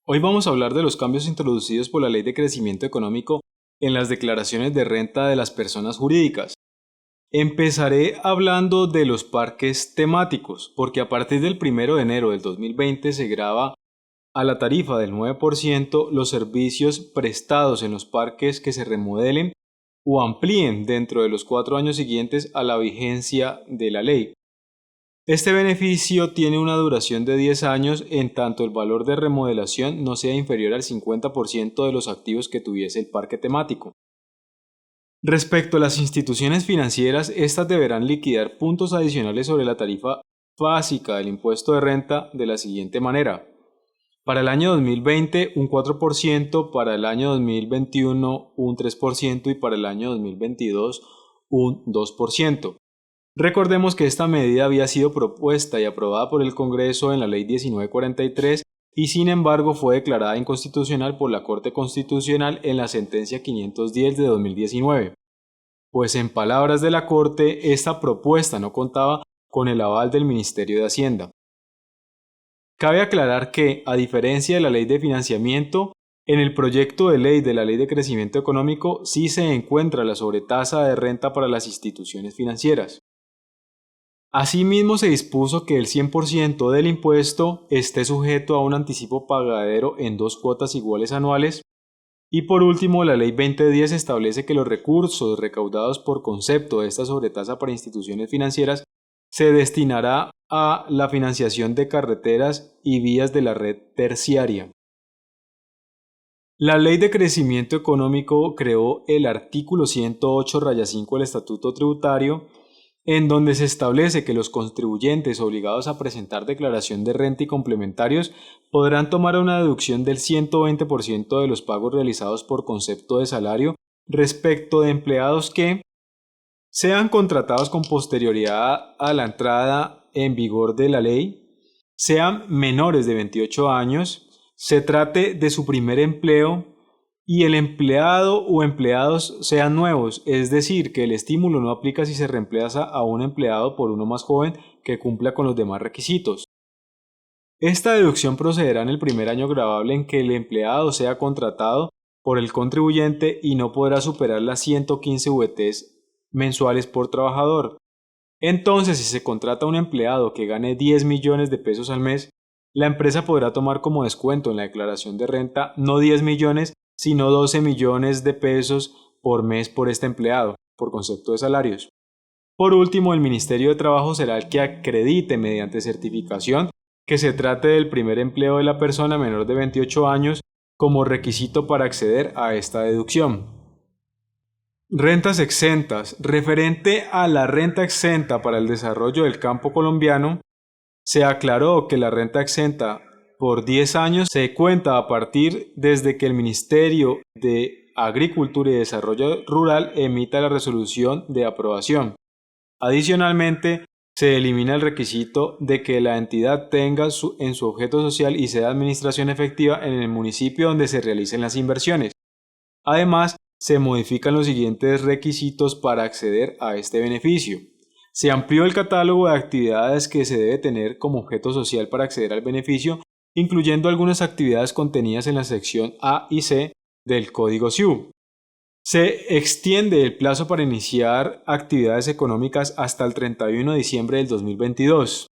Hoy vamos a hablar de los cambios introducidos por la Ley de Crecimiento Económico en las declaraciones de renta de las personas jurídicas. Empezaré hablando de los parques temáticos, porque a partir del 1 de enero del 2020 se grava a la tarifa del 9% los servicios prestados en los parques que se remodelen o amplíen dentro de los 4 años siguientes a la vigencia de la ley. Este beneficio tiene una duración de 10 años en tanto el valor de remodelación no sea inferior al 50% de los activos que tuviese el parque temático. Respecto a las instituciones financieras, estas deberán liquidar puntos adicionales sobre la tarifa básica del impuesto de renta de la siguiente manera. Para el año 2020 un 4%, para el año 2021 un 3% y para el año 2022 un 2%. Recordemos que esta medida había sido propuesta y aprobada por el Congreso en la Ley 1943 y sin embargo fue declarada inconstitucional por la Corte Constitucional en la sentencia 510 de 2019. Pues en palabras de la Corte, esta propuesta no contaba con el aval del Ministerio de Hacienda. Cabe aclarar que, a diferencia de la Ley de Financiamiento, en el proyecto de ley de la Ley de Crecimiento Económico sí se encuentra la sobretasa de renta para las instituciones financieras. Asimismo, se dispuso que el 100% del impuesto esté sujeto a un anticipo pagadero en 2 cuotas iguales anuales. Y por último, la Ley 2010 establece que los recursos recaudados por concepto de esta sobretasa para instituciones financieras se destinará a la financiación de carreteras y vías de la red terciaria. La Ley de Crecimiento Económico creó el artículo 108-5 del Estatuto Tributario, en donde se establece que los contribuyentes obligados a presentar declaración de renta y complementarios podrán tomar una deducción del 120% de los pagos realizados por concepto de salario respecto de empleados que sean contratados con posterioridad a la entrada en vigor de la ley, sean menores de 28 años, se trate de su primer empleo y el empleado o empleados sean nuevos, es decir, que el estímulo no aplica si se reemplaza a un empleado por uno más joven que cumpla con los demás requisitos. Esta deducción procederá en el primer año gravable en que el empleado sea contratado por el contribuyente y no podrá superar las 115 VTs mensuales por trabajador. Entonces, si se contrata a un empleado que gane 10 millones de pesos al mes, la empresa podrá tomar como descuento en la declaración de renta no 10 millones, sino 12 millones de pesos por mes por este empleado, por concepto de salarios. Por último, el Ministerio de Trabajo será el que acredite mediante certificación que se trate del primer empleo de la persona menor de 28 años como requisito para acceder a esta deducción. Rentas exentas. Referente a la renta exenta para el desarrollo del campo colombiano, se aclaró que la renta exenta por 10 años se cuenta a partir desde que el Ministerio de Agricultura y Desarrollo Rural emita la resolución de aprobación. Adicionalmente, se elimina el requisito de que la entidad tenga en su objeto social y sea administración efectiva en el municipio donde se realicen las inversiones. Además, se modifican los siguientes requisitos para acceder a este beneficio. Se amplió el catálogo de actividades que se debe tener como objeto social para acceder al beneficio, incluyendo algunas actividades contenidas en la sección A y C del Código SIU. Se extiende el plazo para iniciar actividades económicas hasta el 31 de diciembre del 2022.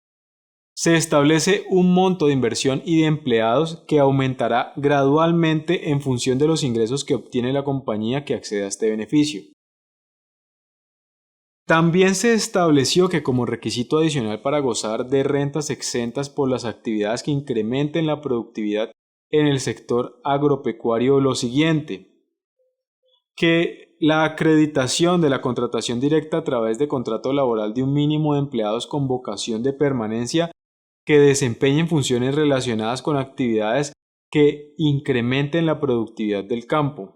Se establece un monto de inversión y de empleados que aumentará gradualmente en función de los ingresos que obtiene la compañía que accede a este beneficio. También se estableció que como requisito adicional para gozar de rentas exentas por las actividades que incrementen la productividad en el sector agropecuario lo siguiente: que la acreditación de la contratación directa a través de contrato laboral de un mínimo de empleados con vocación de permanencia que desempeñen funciones relacionadas con actividades que incrementen la productividad del campo.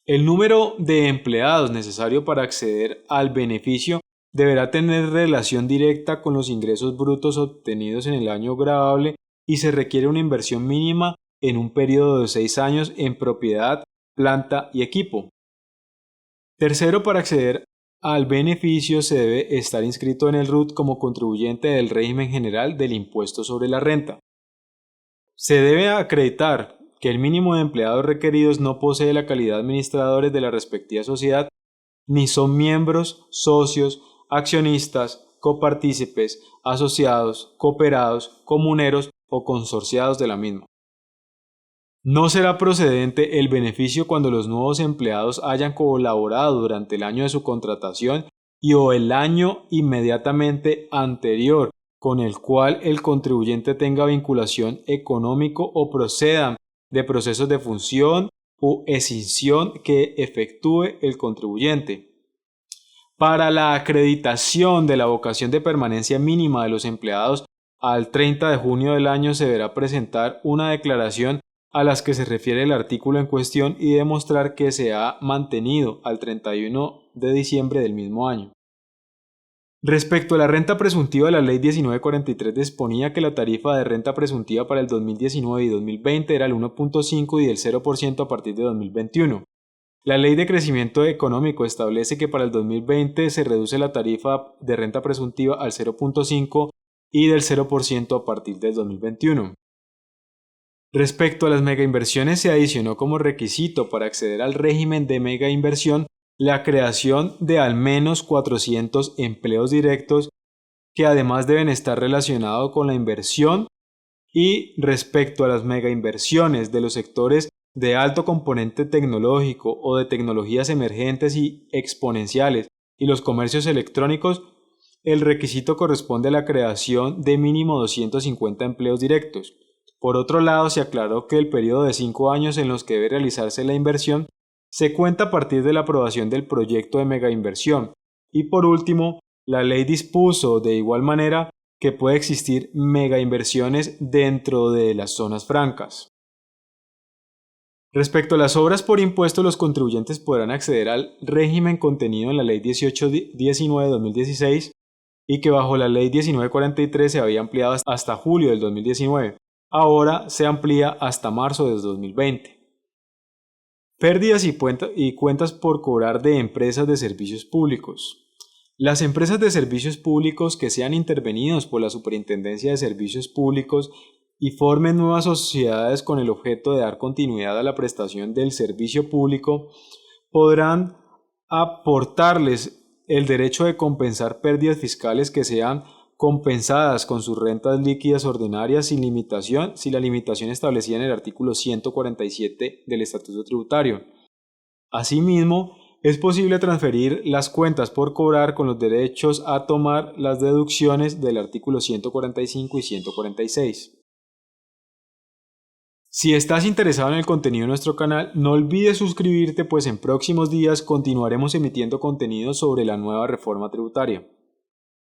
El número de empleados necesario para acceder al beneficio deberá tener relación directa con los ingresos brutos obtenidos en el año gravable y se requiere una inversión mínima en un periodo de 6 años en propiedad, planta y equipo. Tercero, para acceder al beneficio se debe estar inscrito en el RUT como contribuyente del régimen general del impuesto sobre la renta. Se debe acreditar que el mínimo de empleados requeridos no posee la calidad de administradores de la respectiva sociedad, ni son miembros, socios, accionistas, copartícipes, asociados, cooperados, comuneros o consorciados de la misma. No será procedente el beneficio cuando los nuevos empleados hayan colaborado durante el año de su contratación y o el año inmediatamente anterior con el cual el contribuyente tenga vinculación económico o procedan de procesos de función o escisión que efectúe el contribuyente. Para la acreditación de la vocación de permanencia mínima de los empleados, al 30 de junio del año se deberá presentar una declaración a las que se refiere el artículo en cuestión y demostrar que se ha mantenido al 31 de diciembre del mismo año. Respecto a la renta presuntiva, la Ley 1943 disponía que la tarifa de renta presuntiva para el 2019 y 2020 era el 1.5 y del 0% a partir de 2021. La Ley de Crecimiento Económico establece que para el 2020 se reduce la tarifa de renta presuntiva al 0.5 y del 0% a partir del 2021. Respecto a las megainversiones, se adicionó como requisito para acceder al régimen de megainversión la creación de al menos 400 empleos directos que además deben estar relacionados con la inversión, y respecto a las megainversiones de los sectores de alto componente tecnológico o de tecnologías emergentes y exponenciales y los comercios electrónicos, el requisito corresponde a la creación de mínimo 250 empleos directos. Por otro lado, se aclaró que el periodo de 5 años en los que debe realizarse la inversión se cuenta a partir de la aprobación del proyecto de megainversión. Y por último, la ley dispuso de igual manera que puede existir megainversiones dentro de las zonas francas. Respecto a las obras por impuesto, los contribuyentes podrán acceder al régimen contenido en la Ley 1819 de 2016 y que bajo la Ley 1943 se había ampliado hasta julio del 2019. Ahora se amplía hasta marzo de 2020. Pérdidas y cuentas por cobrar de empresas de servicios públicos. Las empresas de servicios públicos que sean intervenidos por la Superintendencia de Servicios Públicos y formen nuevas sociedades con el objeto de dar continuidad a la prestación del servicio público podrán aportarles el derecho de compensar pérdidas fiscales que sean compensadas con sus rentas líquidas ordinarias sin limitación, si la limitación establecida en el artículo 147 del Estatuto Tributario. Asimismo, es posible transferir las cuentas por cobrar con los derechos a tomar las deducciones del artículo 145 y 146. Si estás interesado en el contenido de nuestro canal, no olvides suscribirte, pues en próximos días continuaremos emitiendo contenido sobre la nueva reforma tributaria.